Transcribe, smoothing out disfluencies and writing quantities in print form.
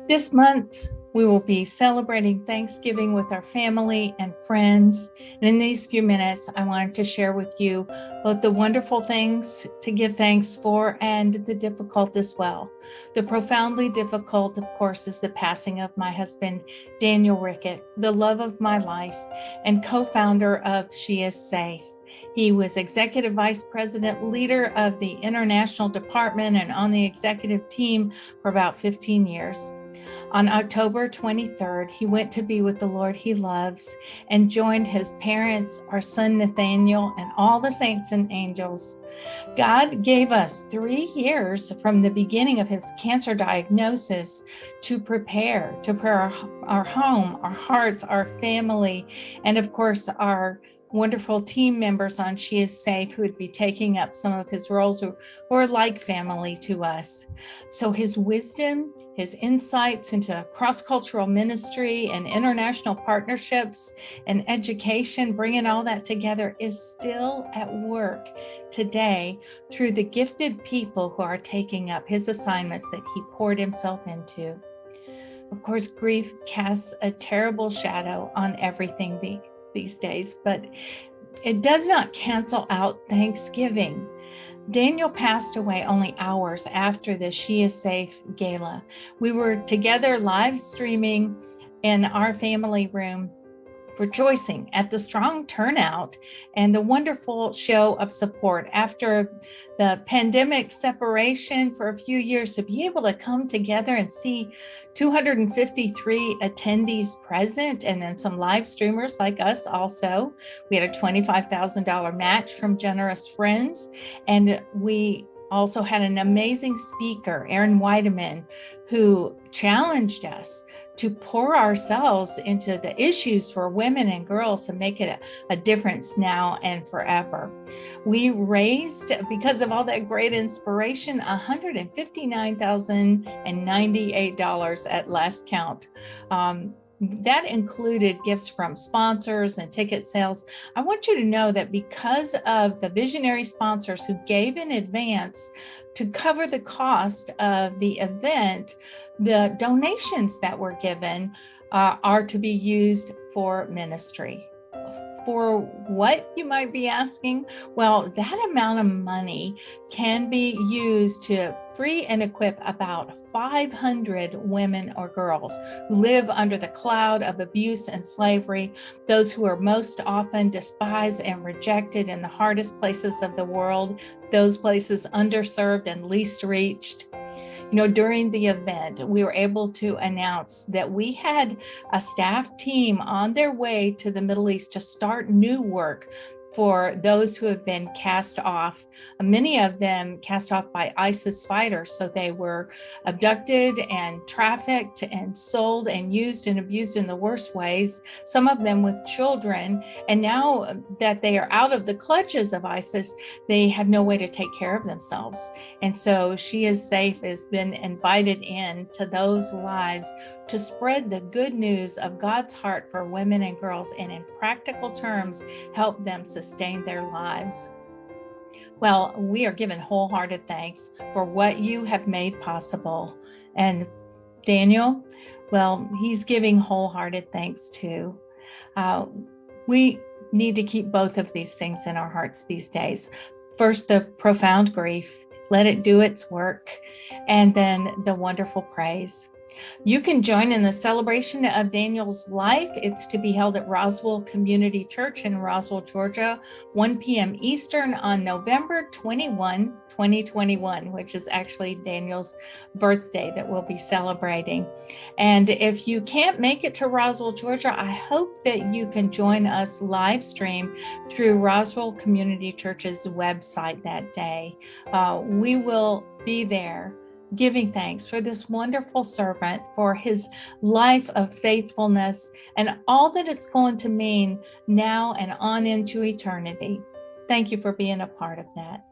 This month, we will be celebrating Thanksgiving with our family and friends. And in these few minutes, I wanted to share with you both the wonderful things to give thanks for and the difficult as well. The profoundly difficult, of course, is the passing of my husband, Daniel Rickett, the love of my life and co-founder of She Is Safe. He was executive vice president, leader of the international department, and on the executive team for about 15 years. On October 23rd, he went to be with the Lord he loves and joined his parents, our son Nathaniel, and all the saints and angels. God gave us 3 years from the beginning of his cancer diagnosis to prepare our home, our hearts, our family, and of course, our wonderful team members on She Is Safe who would be taking up some of his roles who are like family to us. So his wisdom, his insights into cross-cultural ministry and international partnerships and education, bringing all that together, is still at work today through the gifted people who are taking up his assignments that he poured himself into. Of course, grief casts a terrible shadow on everything these days, but it does not cancel out Thanksgiving. Daniel passed away only hours after the She Is Safe gala. We were together live streaming in our family room, rejoicing at the strong turnout and the wonderful show of support after the pandemic separation for a few years. To be able to come together and see 253 attendees present, and then some live streamers like us also. We had a $25,000 match from generous friends, and we also had an amazing speaker, Aaron Weideman, who challenged us to pour ourselves into the issues for women and girls to make it a difference now and forever. We raised, because of all that great inspiration, $159,098 at last count. That included gifts from sponsors and ticket sales. I want you to know that because of the visionary sponsors who gave in advance to cover the cost of the event, the donations that were given are to be used for ministry. For what, you might be asking? Well, that amount of money can be used to free and equip about 500 women or girls who live under the cloud of abuse and slavery, those who are most often despised and rejected in the hardest places of the world, those places underserved and least reached. You know, during the event, we were able to announce that we had a staff team on their way to the Middle East to start new work for those who have been cast off, many of them cast off by ISIS fighters. So they were abducted and trafficked and sold and used and abused in the worst ways, some of them with children. And now that they are out of the clutches of ISIS, they have no way to take care of themselves. And so She Is Safe has been invited in to those lives to spread the good news of God's heart for women and girls, and in practical terms, help them sustain their lives. Well, we are giving wholehearted thanks for what you have made possible. And Daniel, well, he's giving wholehearted thanks too. We need to keep both of these things in our hearts these days. First, the profound grief, let it do its work, and then the wonderful praise. You can join in the celebration of Daniel's life. It's to be held at Roswell Community Church in Roswell, Georgia, 1 p.m. Eastern on November 21, 2021, which is actually Daniel's birthday that we'll be celebrating. And if you can't make it to Roswell, Georgia, I hope that you can join us live stream through Roswell Community Church's website that day. We will be there giving thanks for this wonderful servant, for his life of faithfulness and all that it's going to mean now and on into eternity. Thank you for being a part of that.